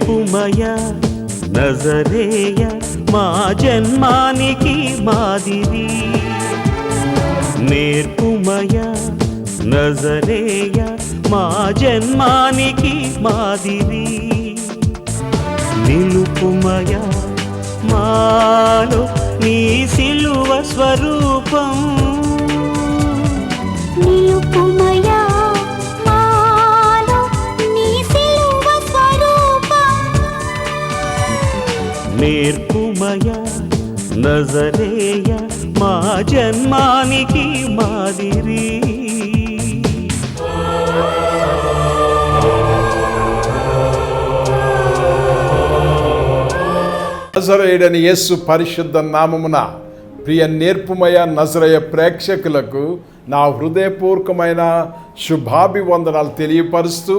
నేర్పుమయా నజరేయ మా జన్మానికి మాదిరి. నేర్పుమయా నజరేయ మా జన్మానికి మాదిరి. నిలుపుమయా మాలో నీ సిలువ స్వరూపం. నిలుపుమయా మాలో నీ సిలువ స్వరూపం. నేర్పుమయా నజరేయ మా జన్మానికి మాదిరి. నజరేయుడైన యేసు పరిశుద్ధ నామమున ప్రియ నేర్పుమయ నజరేయ ప్రేక్షకులకు నా హృదయపూర్వకమైన శుభాభివందనాలు తెలియపరుస్తూ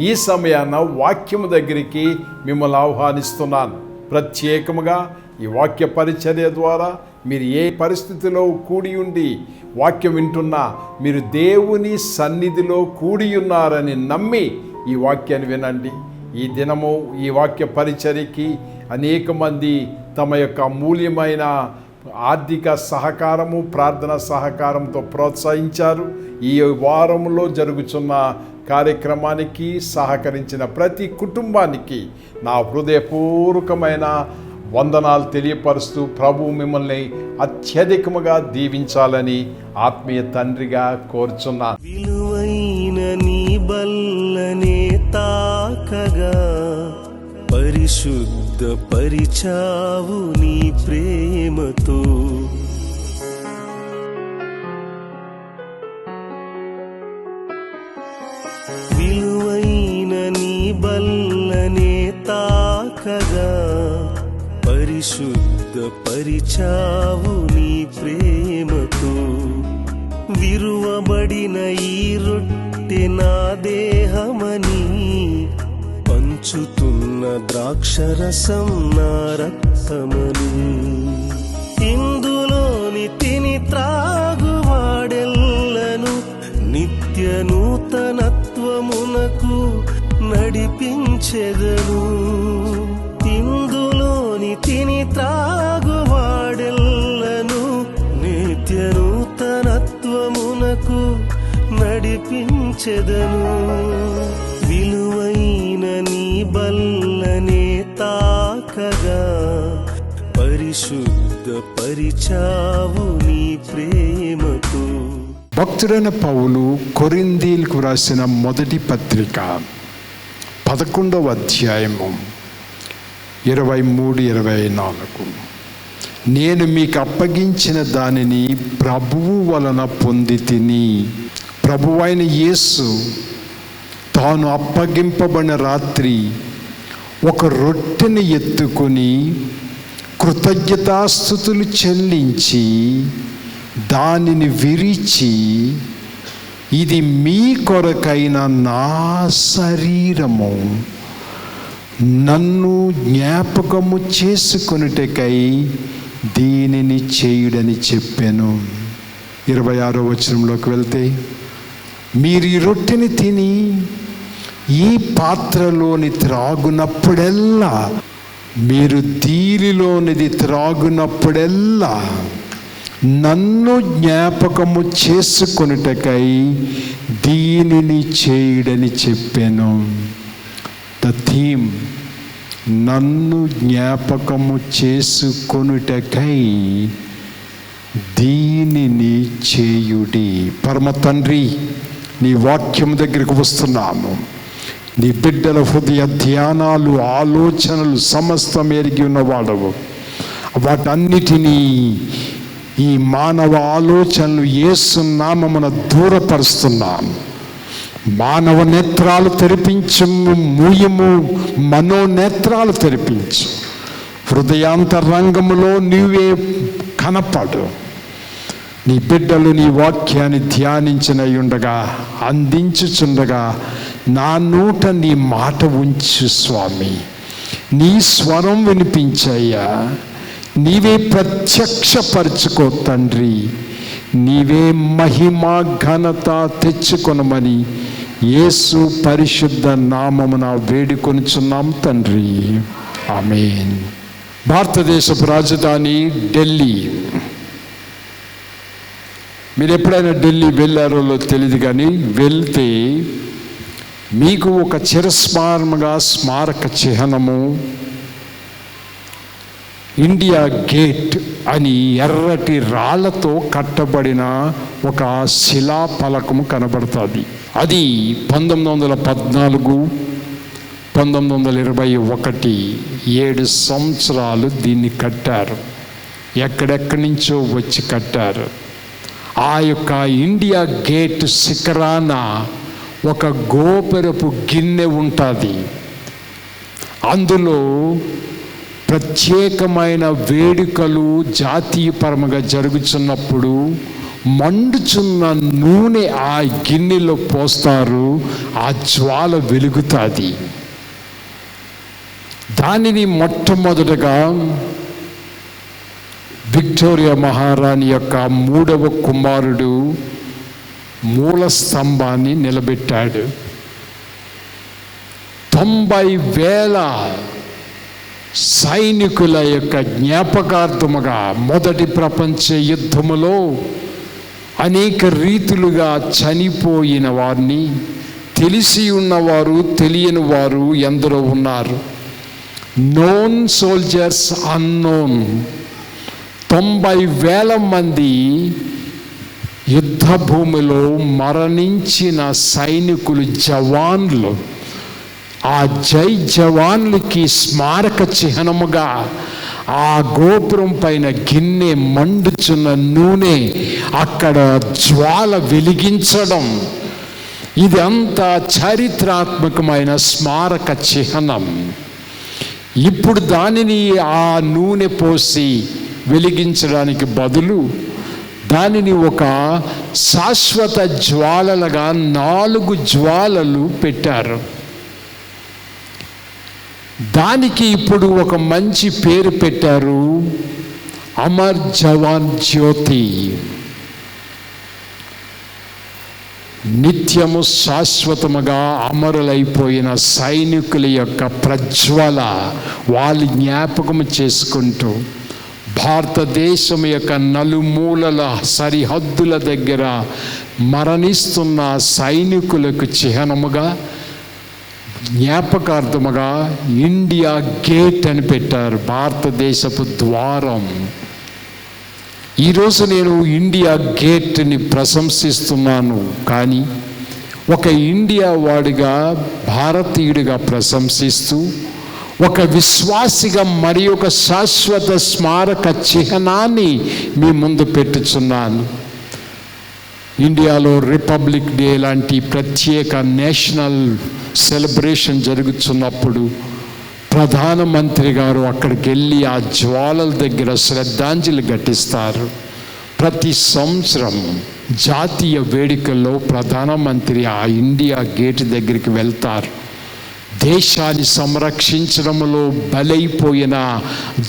ఈ సమయాన వాక్యము దగ్గరికి మిమ్మల్ని ఆహ్వానిస్తున్నాను. ప్రత్యేకముగా ఈ వాక్య పరిచర్య ద్వారా మీరు ఏ పరిస్థితిలో కూడి ఉండి వాక్యం వింటున్నా మీరు దేవుని సన్నిధిలో కూడి ఉన్నారని నమ్మి ఈ వాక్యాన్ని వినండి. ఈ దినము ఈ వాక్య పరిచర్యకి అనేక మంది తమ యొక్క అమూల్యమైన ఆర్థిక సహకారము ప్రార్థన సహకారంతో ప్రోత్సహించారు. ఈ వారంలో జరుగుతున్న కార్యక్రమానికి సహకరించిన ప్రతి కుటుంబానికి నా హృదయపూర్వకమైన వందనాలు తెలియపరుస్తూ ప్రభు మిమ్మల్ని అత్యధికముగా దీవించాలని ఆత్మీయ తండ్రిగా కోరుచున్నాను. విలువైన నీ బల్లనే తాకగా పరిశుద్ధ పరిచావు నీ ప్రేమతో. విలువైన నీ బల్లనే తాకగా పరిశుద్ధ పరిచావు నీ ప్రేమతో. విరువబడిన ఈ రొట్టె నా దేహమని పంచుతున్న ద్రాక్షరసం నా రక్తమని. ఇందులోని తిని త్రాగువాడెల్లను నిత్య నూతనత్వమునకు నడిపించెదను. ఇందులోని తిని త్రాగువాడెల్లను నిత్య నూతనత్వమునకు నడిపించెదను. విలువైన నీ బల్లనే తాకగా పరిశుద్ధ పరిచావు నీ ప్రేమతో. భక్తుడైన పౌలు కొరింథీయులకు రాసిన మొదటి పత్రిక 11వ అధ్యాయము 23-24. నేను మీకు అప్పగించిన దానిని ప్రభువు వలన పొంది తిని. ప్రభువైన యేసు తాను అప్పగింపబడిన రాత్రి ఒక రొట్టెని ఎత్తుకొని కృతజ్ఞతాస్తుతులు చెల్లించి దానిని విరిచి, ఇది మీ కొరకైన నా శరీరము, నన్ను జ్ఞాపకము చేసుకొనుటకై దీనిని చేయుడని చెప్పాను. 26వ వచనంలోకి వెళ్తే, మీరు ఈ రొట్టెని తిని ఈ పాత్రలోని త్రాగునప్పుడెల్లా, మీరు దీనిలోనిది త్రాగునప్పుడెల్లా నన్ను జ్ఞాపకము చేసుకొనుటకై దీనిని చేయుడని చెప్పాను. ద థీమ్, నన్ను జ్ఞాపకము చేసుకొనుటకై దీనిని చేయుడి. పరమ తండ్రి, నీ వాక్యం దగ్గరికి వస్తున్నాము. నీ బిడ్డల హృదయ ధ్యానాలు ఆలోచనలు సమస్తం ఎరిగి ఉన్నవాడవు. వాటన్నిటినీ ఈ మానవ ఆలోచనలు యేసు నామమున దూరపరుస్తున్నాము. మానవ నేత్రాలు తెరిపించు, మూయము మనోనేత్రాలు తెరిపించు. హృదయాంతరంగములో నీవే కనపడు. నీ బిడ్డలు నీ వాక్యాన్ని ధ్యానించినయుండగా, అందించుచుండగా నా నోట నీ మాట ఉంచు స్వామి. నీ స్వరం వినిపించయ్యా. నీవే ప్రత్యక్షపరచుకో తండ్రి. నీవే మహిమ ఘనత తెచ్చుకొనమని యేసు పరిశుద్ధ నామమున వేడుకొనుచున్నాం తండ్రి, ఆమేన్. భారతదేశపు రాజధాని ఢిల్లీ. మీరు ఎప్పుడైనా ఢిల్లీ వెళ్ళారో తెలియదు, కానీ వెళ్తే మీకు ఒక చిరస్మరణగా స్మారక చిహ్నము ఇండియా గేట్ అని ఎర్రటి రాళ్లతో కట్టబడిన ఒక శిలా ఫలకము కనబడుతుంది. అది 1914, 1921 7 సంవత్సరాలు దీన్ని కట్టారు. ఎక్కడెక్కడి నుంచో వచ్చి కట్టారు. ఆ యొక్క ఇండియా గేట్ శిఖరాన ఒక గోపురపు గిన్నె ఉంటుంది. అందులో ప్రత్యేకమైన వేడుకలు జాతీయపరముగా జరుగుతున్నప్పుడు మండుచున్న నూనె ఆ గిన్నెలో పోస్తారు. ఆ జ్వాల వెలుగుతుంది. దానిని మొట్టమొదటగా విక్టోరియా మహారాణి యొక్క 3వ కుమారుడు మూల స్తంభాన్ని నిలబెట్టాడు. 90,000 సైనికుల యొక్క జ్ఞాపకార్థముగా మొదటి ప్రపంచ యుద్ధములో అనేక రీతులుగా చనిపోయిన వారిని, తెలిసి ఉన్నవారు తెలియని వారు ఎందరో ఉన్నారు. నోన్ సోల్జర్స్, అన్నోన్ 90,000 మంది యుద్ధ భూమిలో మరణించిన సైనికులు, జవాన్లు. ఆ జై జవాన్లకి స్మారక చిహ్నముగా ఆ గోపురం పైన గిన్నె మండుచున్న నూనె అక్కడ జ్వాల వెలిగించడం, ఇది అంతా చారిత్రాత్మకమైన స్మారక చిహ్నం. ఇప్పుడు దానిని ఆ నూనె పోసి వెలిగించడానికి బదులు దానిని ఒక శాశ్వత జ్వాలలుగా 4 జ్వాలలు పెట్టారు. దానికి ఇప్పుడు ఒక మంచి పేరు పెట్టారు, అమర్ జవాన్ జ్యోతి. నిత్యము శాశ్వతముగా అమరులైపోయిన సైనికుల యొక్క ప్రజ్వల వాళ్ళు జ్ఞాపకం చేసుకుంటూ భారతదేశం యొక్క నలుమూలల సరిహద్దుల దగ్గర మరణిస్తున్న సైనికులకు చిహ్నముగా, జ్ఞాపకార్థముగా ఇండియా గేట్ అని పెట్టారు, భారతదేశపు ద్వారం. ఈరోజు నేను ఇండియా గేట్ని ప్రశంసిస్తున్నాను, కానీ ఒక ఇండియా వాడిగా, భారతీయుడిగా ప్రశంసిస్తూ ఒక విశ్వాసిగా మరి ఒక శాశ్వత స్మారక చిహ్నాన్ని మీ ముందు పెట్టుచున్నాను. ఇండియాలో రిపబ్లిక్ డే లాంటి ప్రత్యేక నేషనల్ సెలబ్రేషన్ జరుగుతున్నప్పుడు ప్రధానమంత్రి గారు అక్కడికి వెళ్ళి ఆ జ్వాలల దగ్గర శ్రద్ధాంజలి ఘటిస్తారు. ప్రతి సంవత్సరం జాతీయ వేడుకల్లో ప్రధానమంత్రి ఆ ఇండియా గేట్ దగ్గరికి వెళ్తారు. దేశాన్ని సంరక్షించడంలో బలైపోయిన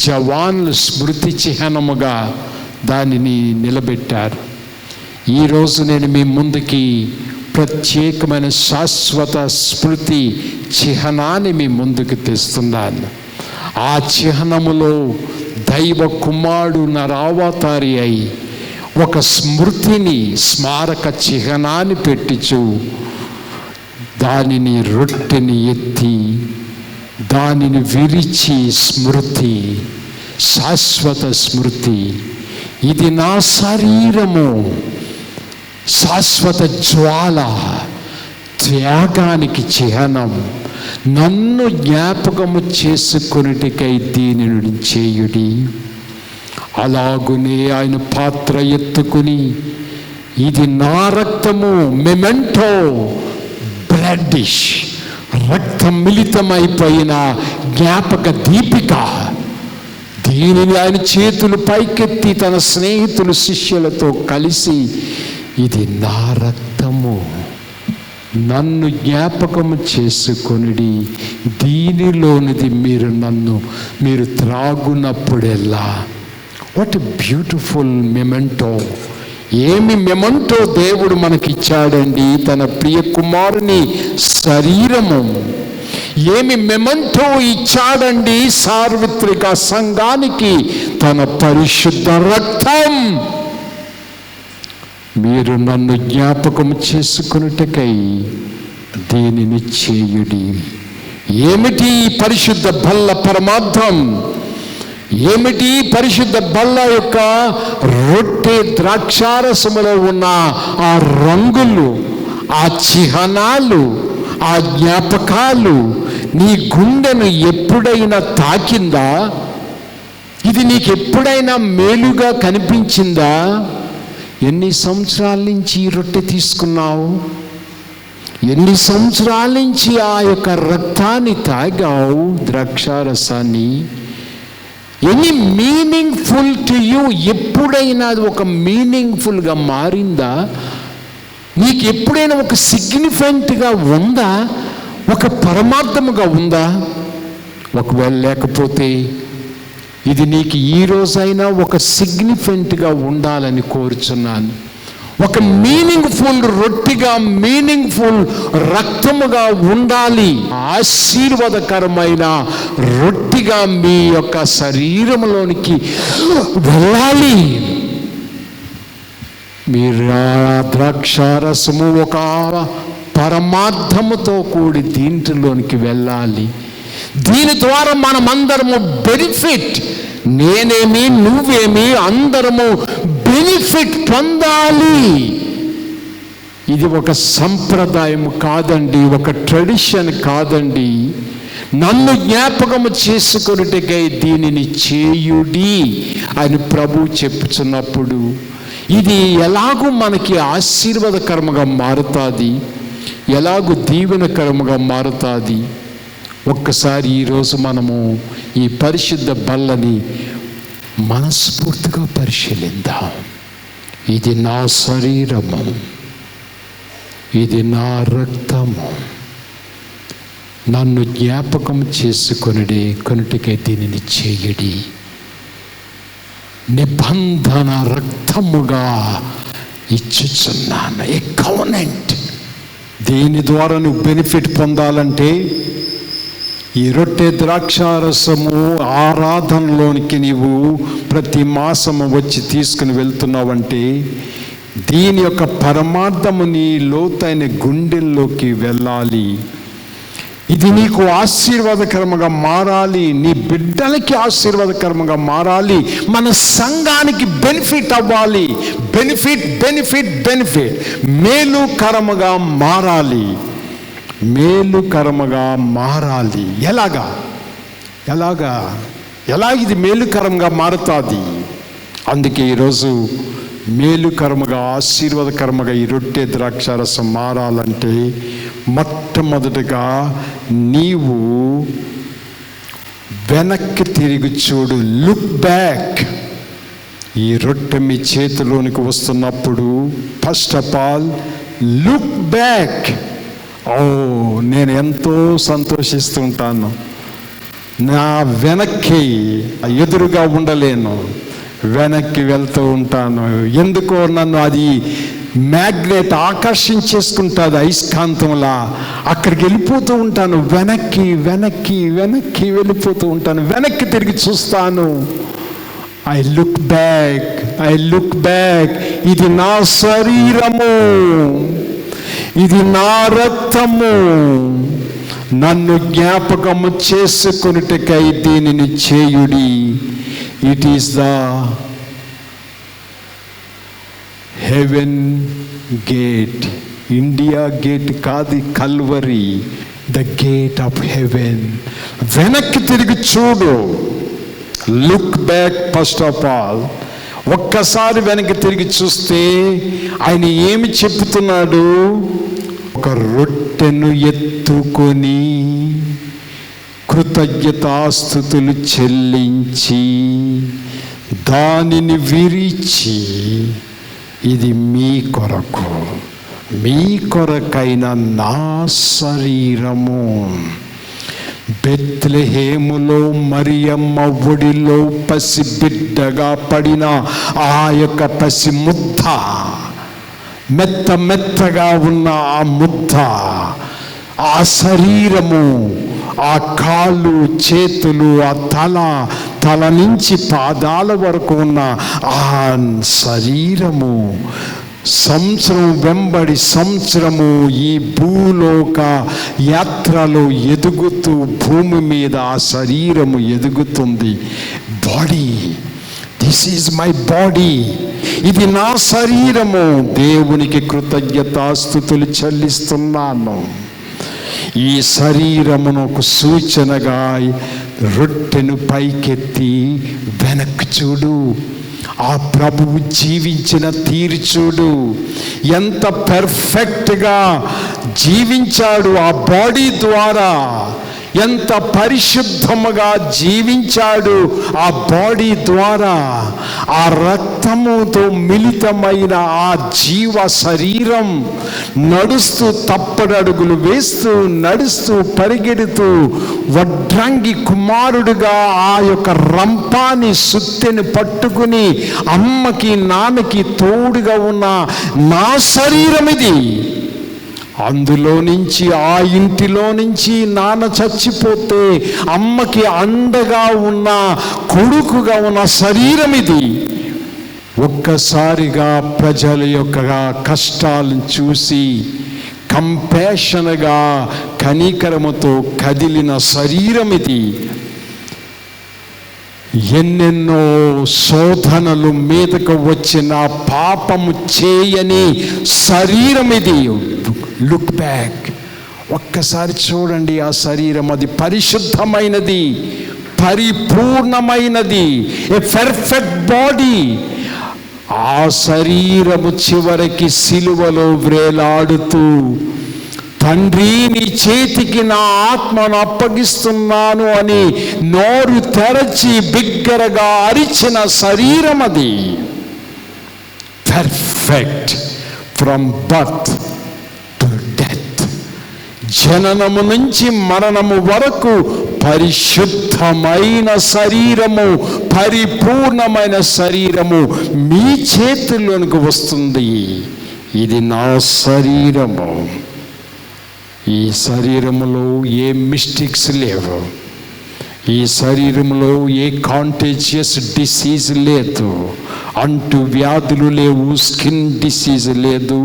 జవాన్ల స్మృతి చిహ్నముగా దానిని నిలబెట్టారు. ఈరోజు నేను మీ ముందుకి ప్రత్యేకమైన శాశ్వత స్మృతి చిహ్నాన్ని మీ ముందుకు తెస్తున్నాను. ఆ చిహ్నములో దైవ కుమారుడు నరావతారి అయి ఒక స్మృతిని, స్మారక చిహ్నాన్ని పెట్టించు దానిని రొట్టెని ఎత్తి దానిని విరిచి స్మృతి, శాశ్వత స్మృతి, ఇది నా శరీరము, శాశ్వత జ్వాల, త్యాగానికి చిహ్నం, నన్ను జ్ఞాపకము చేసుకొనుటకై దీనిని చేయుడి. అలాగునే ఆయన పాత్ర ఎత్తుకుని, ఇది నా రక్తము, మెమెంటో, బ్లడ్ డిష్, రక్తం మిళితమైపోయిన జ్ఞాపక దీపిక. దీనిని ఆయన చేతులు పైకెత్తి తన స్నేహితులు, శిష్యులతో కలిసి, ఇది నా రక్తము, నన్ను జ్ఞాపకము చేసుకొనిడి, దీనిలోనిది మీరు త్రాగునప్పుడెల్లా. What a beautiful memento. ఏమి మెమంటో దేవుడు మనకిచ్చాడండి? తన ప్రియ కుమారుని శరీరము. ఏమి మెమంటో ఇచ్చాడండి సార్వత్రిక సంఘానికి? తన పరిశుద్ధ రక్తం. మీరు నన్ను జ్ఞాపకం చేసుకొనుటకై దీనిని చేయుడి. ఏమిటి పరిశుద్ధ బల్ల పరమార్థం? ఏమిటి పరిశుద్ధ బల్ల యొక్క రొట్టె ద్రాక్షారసములో ఉన్న ఆ రంగులు, ఆ చిహ్నాలు, ఆ జ్ఞాపకాలు నీ గుండెను ఎప్పుడైనా తాకిందా? ఇది నీకు ఎప్పుడైనా మేలుగా కనిపించిందా? ఎన్ని సంవత్సరాల నుంచి ఈ రొట్టె తీసుకున్నావు? ఎన్ని సంవత్సరాల నుంచి ఆ యొక్క రక్తాన్ని తాగావు, ద్రాక్షారసాన్ని? Any meaningful to you? ఎప్పుడైనా అది ఒక మీనింగ్ఫుల్గా మారిందా? నీకు ఎప్పుడైనా ఒక సిగ్నిఫికెంట్గా ఉందా? ఒక పరమార్థముగా ఉందా? ఒకవేళ లేకపోతే ఇది నీకు ఈ రోజైనా ఒక సిగ్నిఫికెంట్గా ఉండాలని కోరుచున్నాను. ఒక మీనింగ్ఫుల్ రొట్టిగా, మీనింగ్ఫుల్ రక్తముగా ఉండాలి. ఆశీర్వాదకరమైన రొట్టిగా మీ యొక్క శరీరంలోనికి వెళ్ళాలి. మీరు ఆ ద్రాక్షారసము ఒక పరమార్థముతో కూడి దీంట్లోనికి వెళ్ళాలి. దీని ద్వారా మనమందరము బెనిఫిట్, నేనేమి నువ్వేమి అందరము బెనిఫిట్ పొందాలి. ఇది ఒక సంప్రదాయం కాదండి, ఒక ట్రెడిషన్ కాదండి. నన్ను జ్ఞాపకము చేసుకొనుటకై దీనిని చేయుడి అని ప్రభు చెప్పుచున్నప్పుడు ఇది ఎలాగూ మనకి ఆశీర్వాదకరముగా మారుతుంది, ఎలాగూ దీవెనకరముగా మారుతుంది. ఒక్కసారి ఈరోజు మనము ఈ పరిశుద్ధ బల్లని మనస్ఫూర్తిగా పరిశీలిద్దాం. ఇది నా శరీరము, ఇది నా రక్తము, నన్ను జ్ఞాపకం కొనుటకై దీనిని చేయుడి. నిబంధన రక్తముగా ఇచ్చుచున్నాను, ఏ కవెనెంట్. దీని ద్వారా నువ్వు బెనిఫిట్ పొందాలంటే ఈ రొట్టె ద్రాక్షారసము ఆరాధనలోనికి నీవు ప్రతి మాసము వచ్చి తీసుకుని వెళ్తున్నావంటే దీని యొక్క పరమార్థము నీ లోతైన గుండెల్లోకి వెళ్ళాలి. ఇది నీకు ఆశీర్వాదకరముగా మారాలి, నీ బిడ్డలకి ఆశీర్వాదకరముగా మారాలి, మన సంఘానికి బెనిఫిట్ అవ్వాలి. బెనిఫిట్ బెనిఫిట్ బెనిఫిట్ మేలుకరముగా మారాలి, మేలుకరముగా మారాలి. ఎలా ఇది మేలుకరంగా మారుతుంది? అందుకే ఈరోజు మేలుకరముగా, ఆశీర్వాదకరముగా ఈ రొట్టె ద్రాక్షారసం మారాలంటే మొట్టమొదటిగా నీవు వెనక్కి తిరిగి చూడు. Look back. ఈ రొట్టె మీ చేతిలోనికి వస్తున్నప్పుడు first of all look back. నేను ఎంతో సంతోషిస్తుంటాను. నా వెనక్కి ఎదురుగా ఉండలేను, వెనక్కి వెళ్తూ ఉంటాను. ఎందుకో నన్ను అది మ్యాగ్నెట్ ఆకర్షించేసుకుంటుంది, అయస్కాంతంలా. అక్కడికి వెళ్ళిపోతూ ఉంటాను, వెనక్కి వెనక్కి వెనక్కి వెళ్ళిపోతూ ఉంటాను. వెనక్కి తిరిగి చూస్తాను. I look back, I look back. ఇది నా శరీరము, ఇది నా రక్తము, నన్ను జ్ఞాపకము చేసుకొనుటకై దీనిని చేయుడి. It is the heaven gate. India gate కాదు, Calvary, the gate of heaven. వెనక్కి తిరిగి చూడు. Look back first of all. ఒక్కసారి వెనక్కి తిరిగి చూస్తే ఆయన ఏమి చెప్తున్నాడు? ఒక రొట్టెను ఎత్తుకొని కృతజ్ఞతాస్తుతులు చెల్లించి దానిని విరిచి, ఇది మీ కొరకు, మీ కొరకైన నా శరీరము, బెత్లెహేములో మరియమ్మ ఒడిలో పసిబిడ్డగా పడిన ఆ యొక్క పసి ముద్ద, మెత్తగా ఉన్న ఆ ముద్ద, ఆ శరీరము, ఆ కాళ్ళు చేతులు, ఆ తల నుంచి పాదాల వరకు ఉన్న ఆ శరీరము సంవత్సరం వెంబడి సంవత్సరము ఈ భూలోక యాత్రలో ఎదుగుతూ భూమి మీద ఆ శరీరము ఎదుగుతుంది. Body, this is my body, ఇది నా శరీరము, దేవునికి కృతజ్ఞతాస్తుతులు చెల్లిస్తున్నాను. ఈ శరీరమునకు సూచనగా రొట్టెను పైకెత్తి వెనక్కి చూడు. ఆ ప్రభువు జీవించిన తీరు చూడు, ఎంత పర్ఫెక్ట్గా జీవించాడు. ఆ బాడీ ద్వారా ఎంత పరిశుద్ధముగా జీవించాడు. ఆ బాడీ ద్వారా ఆ రక్తముతో మిళితమైన ఆ జీవ శరీరం నడుస్తూ, తప్పడడుగులు వేస్తూ, నడుస్తూ, పరిగెడుతూ వడ్రంగి కుమారుడుగా ఆ యొక్క రంపాని సుత్తెని పట్టుకుని అమ్మకి నాన్నకి తోడుగా ఉన్న నా శరీరం ఇది. అందులో నుంచి, ఆ ఇంటిలో నుంచి నాన్న చచ్చిపోతే అమ్మకి అండగా ఉన్న, కొడుకుగా ఉన్న శరీరం ఇది. ఒక్కసారిగా ప్రజల యొక్క కష్టాలను చూసి కంపాషన్గా, కనికరముతో కదిలిన శరీరం ఇది. ఎన్నెన్నో శోధనలు మీదకు వచ్చిన పాపము చేయని శరీరం ఇది. లుక్ బ్యాక్, ఒక్కసారి చూడండి ఆ శరీరం. అది పరిశుద్ధమైనది, పరిపూర్ణమైనది, ఏ పర్ఫెక్ట్ బాడీ. ఆ శరీరము చివరికి సిలువలో వ్రేలాడుతూ, తండ్రి నీ చేతికి నా ఆత్మను అప్పగిస్తున్నాను అని నోరు తెరచి బిగ్గరగా అరిచిన శరీరం అది. Perfect from birth to death, జననము నుంచి మరణము వరకు పరిశుద్ధమైన శరీరము, పరిపూర్ణమైన శరీరము మీ చేతుల్లోనికి వస్తుంది. ఇది నా శరీరము. ఈ శరీరములో ఏ మిస్టేక్స్ లేవు. ఈ శరీరంలో ఏ కాంటేజియస్ డిసీజ్ లేదు, అంటు వ్యాధులు లేవు, స్కిన్ డిసీజ్ లేదు,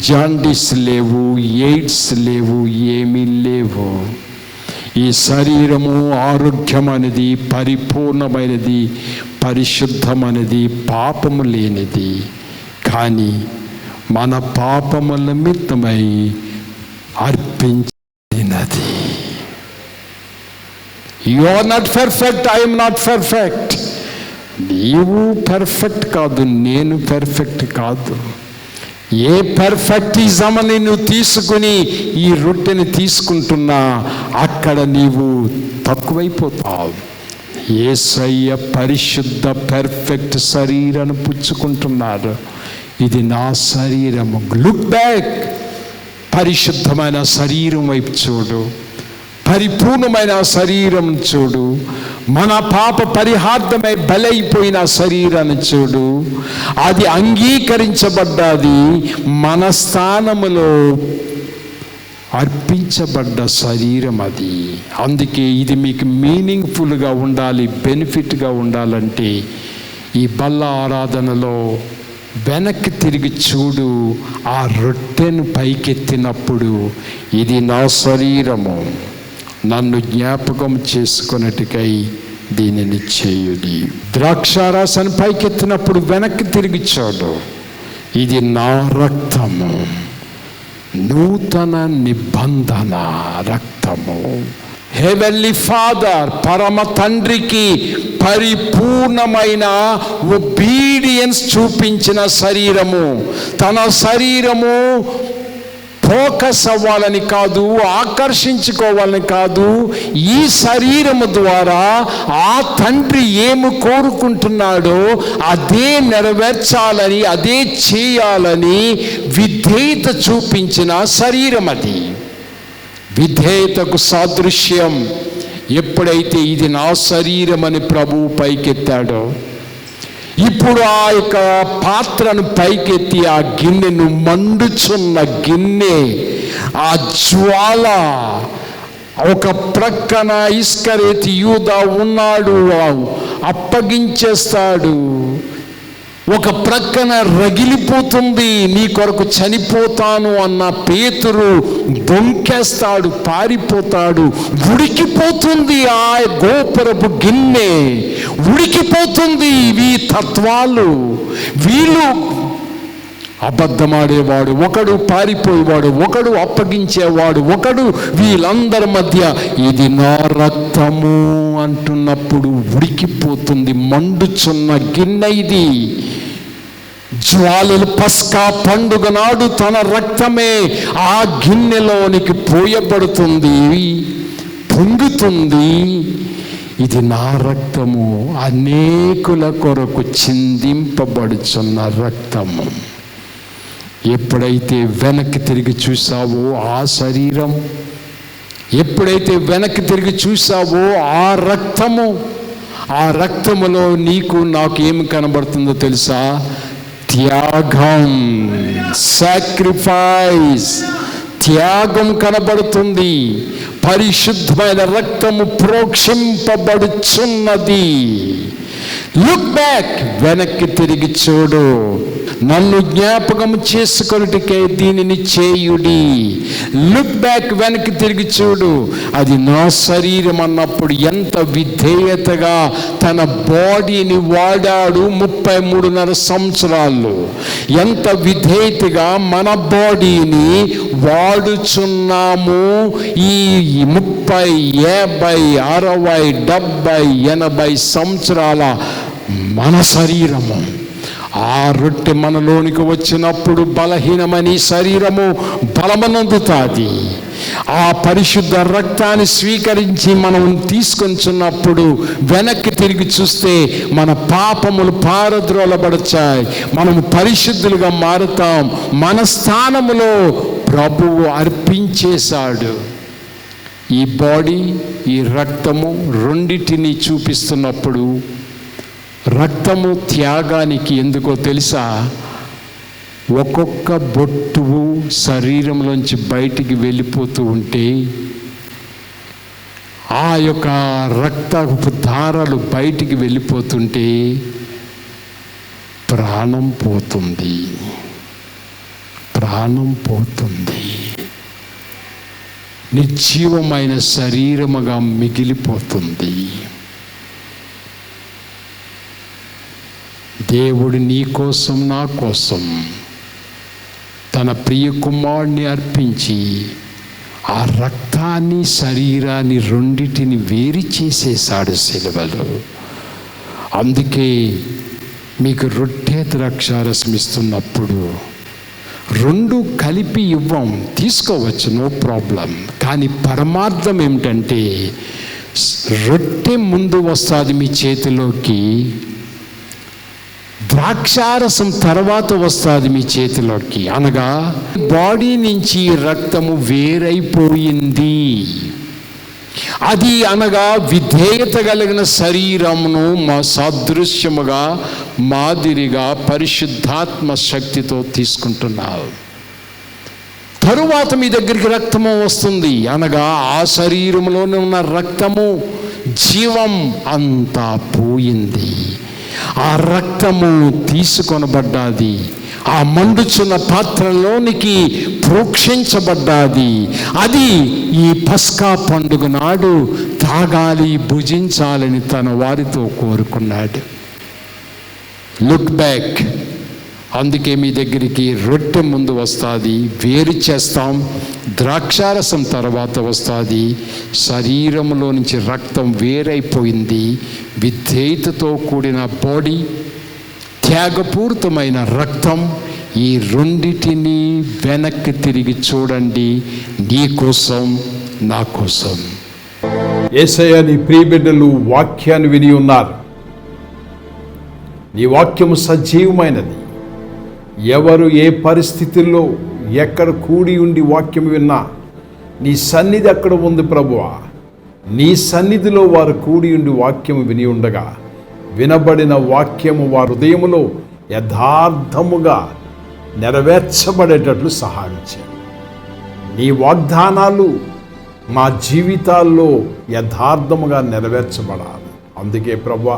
జాండీస్ లేవు, ఎయిడ్స్ లేవు, ఏమీ లేవు. ఈ శరీరము ఆరోగ్యమైనది, పరిపూర్ణమైనది, పరిశుద్ధమైనది, పాపము లేనిది. కానీ మన పాపముల నిమిత్తమై అర్పించినది. You are not perfect, I am not perfect. నీవు పర్ఫెక్ట్ కాదు, నేను పర్ఫెక్ట్ కాదు. ఏ పర్ఫెక్టిజం అని నువ్వు తీసుకుని ఈ రొట్టెని తీసుకుంటున్నా అక్కడ నీవు తక్కువైపోతావు. యేసయ్య పరిశుద్ధ పర్ఫెక్ట్ శరీరాన్ని పుచ్చుకుంటున్నారు. ఇది నా శరీరము. లుక్ బ్యాక్, పరిశుద్ధమైన శరీరం వైపు చూడు, పరిపూర్ణమైన శరీరం చూడు, మన పాప పరిహార్థమై బలైపోయిన శరీరాన్ని చూడు. అది అంగీకరించబడ్డది, మన స్థానములో అర్పించబడ్డ శరీరం అది. అందుకే ఇది మీకు మీనింగ్ఫుల్గా ఉండాలి, బెనిఫిట్గా ఉండాలంటే ఈ బల్ల ఆరాధనలో వెనక్కి తిరిగి చూడు. ఆ రొట్టెను పైకెత్తినప్పుడు ఇది నా శరీరము, నన్ను జ్ఞాపకం చేసుకున్నట్టుకై దీనిని చేయుడి. ద్రాక్షారసాన్ని పైకెత్తినప్పుడు వెనక్కి తిరిగి చూడు, ఇది నా రక్తము, నూతన నిబంధన రక్తము. హెవెన్లీ ఫాదర్, పరమ తండ్రికి పరిపూర్ణమైన ఒబీడియన్స్ చూపించిన శరీరము. తన శరీరము ఫోకస్ అవ్వాలని కాదు, ఆకర్షించుకోవాలని కాదు, ఈ శరీరము ద్వారా ఆ తండ్రి ఏమి కోరుకుంటున్నాడో అదే నెరవేర్చాలని, అదే చేయాలని విధేయత చూపించిన శరీరం అది. విధేయతకు సాదృశ్యం ఎప్పుడైతే ఇది నా శరీరం అని ప్రభువు పైకెత్తాడో, ఇప్పుడు ఆ యొక్క పాత్రను పైకెత్తి ఆ గిన్నెను, మండుచున్న గిన్నె, ఆ జ్వాల, ఒక ప్రక్కన ఇస్కరియోతు యూదా ఉన్నాడు, అప్పగించేస్తాడు. ఒక ప్రక్కన రగిలిపోతుంది, నీ కొరకు చనిపోతాను అన్న పేతురు దొంకేస్తాడు, పారిపోతాడు. ఉడికిపోతుంది ఆ గోపురపు గిన్నె, ఉడికిపోతుంది. ఈ తత్వాలు, వీళ్ళు అబద్ధమాడేవాడు ఒకడు, పారిపోయేవాడు ఒకడు, అప్పగించేవాడు ఒకడు, వీళ్ళందరి మధ్య ఇది నా రక్తము అంటున్నప్పుడు ఉడికిపోతుంది. మండుచున్న గిన్నె ఇది. జ్వాలలు పస్కా పండుగ నాడు తన రక్తమే ఆ గిన్నెలోనికి పోయబడుతుంది, పొంగుతుంది. ఇది నా రక్తము, అనేకుల కొరకు చిందింపబడుచున్న రక్తము. ఎప్పుడైతే వెనక్కి తిరిగి చూసావో ఆ శరీరం, ఎప్పుడైతే వెనక్కి తిరిగి చూసావో ఆ రక్తము, ఆ రక్తములో నీకు నాకు ఏమి కనబడుతుందో తెలుసా? త్యాగం, సాక్రిఫైస్, త్యాగం కనబడుతుంది. పరిశుద్ధమైన రక్తము ప్రోక్షింపబడుచున్నది. లుక్ బ్యాక్, వెనక్కి తిరిగి చూడు. నన్ను జ్ఞాపకం చేసుకొనుటకే దీనిని చేయుడి. లుక్ బ్యాక్, వెనక్కి తిరిగి చూడు. అది నా శరీరం అన్నప్పుడు ఎంత విధేయతగా తన బాడీని వాడాడు 33.5 సంవత్సరాలు. ఎంత విధేయతగా మన బాడీని వాడుచున్నాము ఈ 30, 50, 60, 70, 80 సంవత్సరాల మన శరీరము. ఆ రొట్టె మనలోనికి వచ్చినప్పుడు బలహీనమని శరీరము బలమనందుతాది. ఆ పరిశుద్ధ రక్తాన్ని స్వీకరించి మనం తీసుకొంచున్నప్పుడు వెనక్కి తిరిగి చూస్తే మన పాపములు పారద్రోలబడతాయి, మనము పరిశుద్ధులుగా మారుతాం. మన స్థానములో ప్రభువు అర్పించేశాడు. ఈ బాడీ, ఈ రక్తము రెండిటిని చూపిస్తున్నప్పుడు, రక్తము త్యాగానికి ఎందుకో తెలుసా? ఒక్కొక్క బొట్టు శరీరంలోంచి బయటికి వెళ్ళిపోతూ ఉంటే, ఆ యొక్క రక్తపు ధారలు బయటికి వెళ్ళిపోతుంటే ప్రాణం పోతుంది, ప్రాణం పోతుంది. నిర్జీవమైన శరీరముగా మిగిలిపోతుంది. దేవుడు నీ కోసం, నా కోసం తన ప్రియ కుమారుని అర్పించి ఆ రక్తాన్ని, శరీరాన్ని రెండిటిని వేరు చేసేసాడు సిలువలో. అందుకే మీకు రొట్టె ద్రాక్షారసం ఇస్తున్నప్పుడు రెండు కలిపి ఇవ్వం, తీసుకోవచ్చు, నో ప్రాబ్లం. కానీ పరమార్థం ఏమిటంటే, రొట్టె ముందు వస్తుంది మీ చేతిలోకి, ద్రాక్షారసం తర్వాత వస్తుంది మీ చేతిలోకి. అనగా బాడీ నుంచి రక్తము వేరైపోయింది. అది అనగా విధేయత కలిగిన శరీరమును సాదృశ్యముగా, మాదిరిగా పరిశుద్ధాత్మ శక్తితో తీసుకుంటున్నావు. తరువాత మీ దగ్గరికి రక్తము వస్తుంది, అనగా ఆ శరీరంలోనే ఉన్న రక్తము, జీవం అంతా పోయింది. ఆ రక్తము తీసుకొనబడ్డాది, ఆ మండుచున్న పాత్రలోనికి ప్రోక్షించబడ్డాది. అది ఈ పస్కా పండుగ నాడు తాగాలి, భుజించాలని తన వారితో కోరుకున్నాడు. Look back. అందుకే మీ దగ్గరికి రొట్టె ముందు వస్తుంది, వేరు చేస్తాం. ద్రాక్షారసం తర్వాత వస్తుంది, శరీరంలో నుంచి రక్తం వేరైపోయింది. విధేయతతో కూడిన బాడీ, త్యాగపూరితమైన రక్తం, ఈ రెండిటిని వెనక్కి తిరిగి చూడండి, నీ కోసం, నా కోసం. యేసయ్య, నీ ప్రియబిడ్డలు వాక్యాన్ని విని ఉన్నారు. నీ వాక్యము సజీవమైనది. ఎవరు ఏ పరిస్థితుల్లో ఎక్కడ కూడి ఉండి వాక్యం విన్నా నీ సన్నిధి అక్కడ ఉంది ప్రభువా. నీ సన్నిధిలో వారు కూడి ఉండి వాక్యము విని ఉండగా వినబడిన వాక్యము వారి హృదయములో యథార్థముగా నెరవేర్చబడేటట్లు సహాయం చేయండి. నీ వాగ్దానాలు మా జీవితాల్లో యథార్థముగా నెరవేర్చబడాలి. అందుకే ప్రభువా,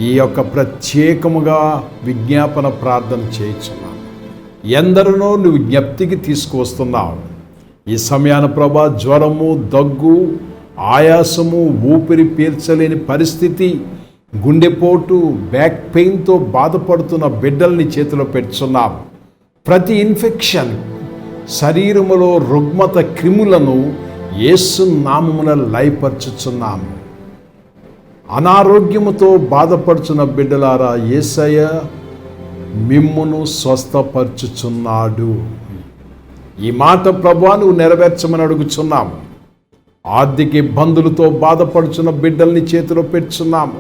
ఈ యొక్క ప్రత్యేకముగా విజ్ఞాపన ప్రార్థన చేయించున్నాను. ఎందరినో నువ్వు జ్ఞప్తికి తీసుకువస్తున్నావు. ఈ సమయాన ప్రభా, జ్వరము, దగ్గు, ఆయాసము, ఊపిరి పీల్చలేని పరిస్థితి, గుండెపోటు, బ్యాక్ పెయిన్తో బాధపడుతున్న బిడ్డల్ని చేతిలో పెట్టుచున్నాం. ప్రతి ఇన్ఫెక్షన్, శరీరములో రుగ్మత, క్రిములను యేసు నామమున లయపరచుచున్నాము. అనారోగ్యముతో బాధపడుచున్న బిడ్డలారా, యేసయ్య మిమ్మును స్వస్థపరచుచున్నాడు. ఈ మాట ప్రభువా నువ్వు నెరవేర్చమని అడుగుచున్నాము. ఆర్థిక ఇబ్బందులతో బాధపడుచున్న బిడ్డల్ని చేతిలో పెట్టుచున్నాము.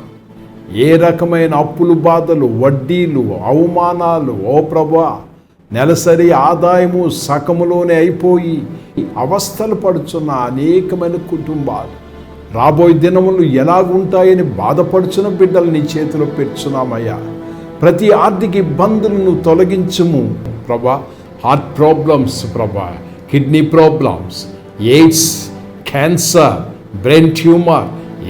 ఏ రకమైన అప్పులు, బాధలు, వడ్డీలు, అవమానాలు, ఓ ప్రభువా, నెలసరి ఆదాయము సకములోనే అయిపోయి అవస్థలు పడుచున్న అనేకమైన కుటుంబాలు, రాబోయే దినములు ఎలాగుంటాయని బాధపడుచున్న బిడ్డలు నీ చేతిలో పెట్టుచున్నామయ్యా. ప్రతి ఆర్థిక ఇబ్బందులను తొలగించుము ప్రభా. హార్ట్ ప్రాబ్లమ్స్ ప్రభా, kidney problems, AIDS, cancer, brain tumour,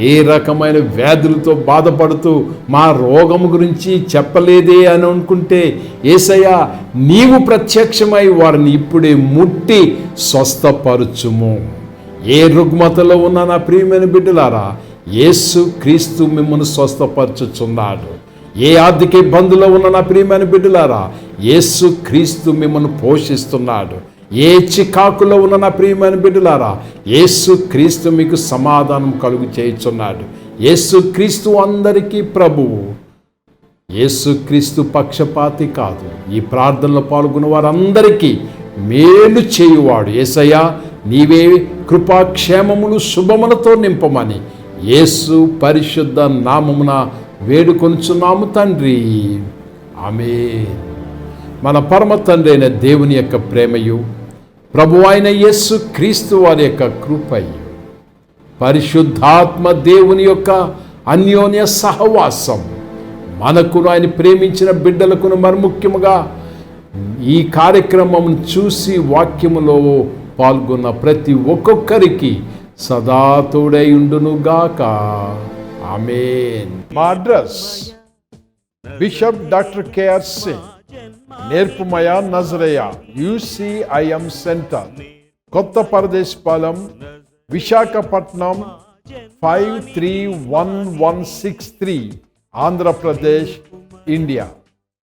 ఏ రకమైన వ్యాధులతో బాధపడుతూ మా రోగం గురించి చెప్పలేదే అని అనుకుంటే, యేసయ్యా నీవు ప్రత్యక్షమై వారిని ఇప్పుడే ముట్టి స్వస్థపరచుము. ఏ రుగ్మతలో ఉన్న నా ప్రియమైన బిడ్డలారా, యేసు క్రీస్తు మిమ్మల్ని స్వస్థపరచుచున్నాడు. ఏ ఆర్థిక ఇబ్బందులో ఉన్న నా ప్రియమైన బిడ్డలారా, యేసు క్రీస్తు మిమ్మల్ని పోషిస్తున్నాడు. ఏ చికాకులో ఉన్న నా ప్రియమైన బిడ్డలారా, యేసు క్రీస్తు మీకు సమాధానం కలుగు చేయుచున్నాడు. యేసు క్రీస్తు అందరికీ ప్రభువు. యేసు క్రీస్తు పక్షపాతి కాదు. ఈ ప్రార్థనలో పాల్గొన్న వారందరికీ మేలు చేయువాడు. యేసయ్యా నీవే కృపాక్షేమములు శుభములతో నింపమని యేసు పరిశుద్ధ నామమున వేడుకొనుచున్నాము తండ్రి, ఆమేన్. మన పరమ తండ్రి అయిన దేవుని యొక్క ప్రేమయు, ప్రభువు అయిన యేసు క్రీస్తు వారి యొక్క కృపయు, పరిశుద్ధాత్మ దేవుని యొక్క అన్యోన్య సహవాసం మనకును, ఆయన ప్రేమించిన బిడ్డలకును, మరి ముఖ్యముగా ఈ కార్యక్రమం చూసి వాక్యములో పాల్గొన్న ప్రతి ఒక్కొక్కరికి సదా తోడై ఉండునుగాక. ఆమేన్. మా address bishop doctor K R Singh, నేర్పుమయ నజరయ UCIM సెంటర్, కొత్త Paradesipalem, Visakhapatnam 531163, Andhra Pradesh, India.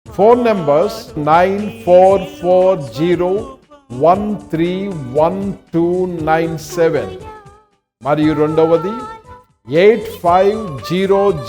Phone numbers 9440131297 మరియు రెండవది 8500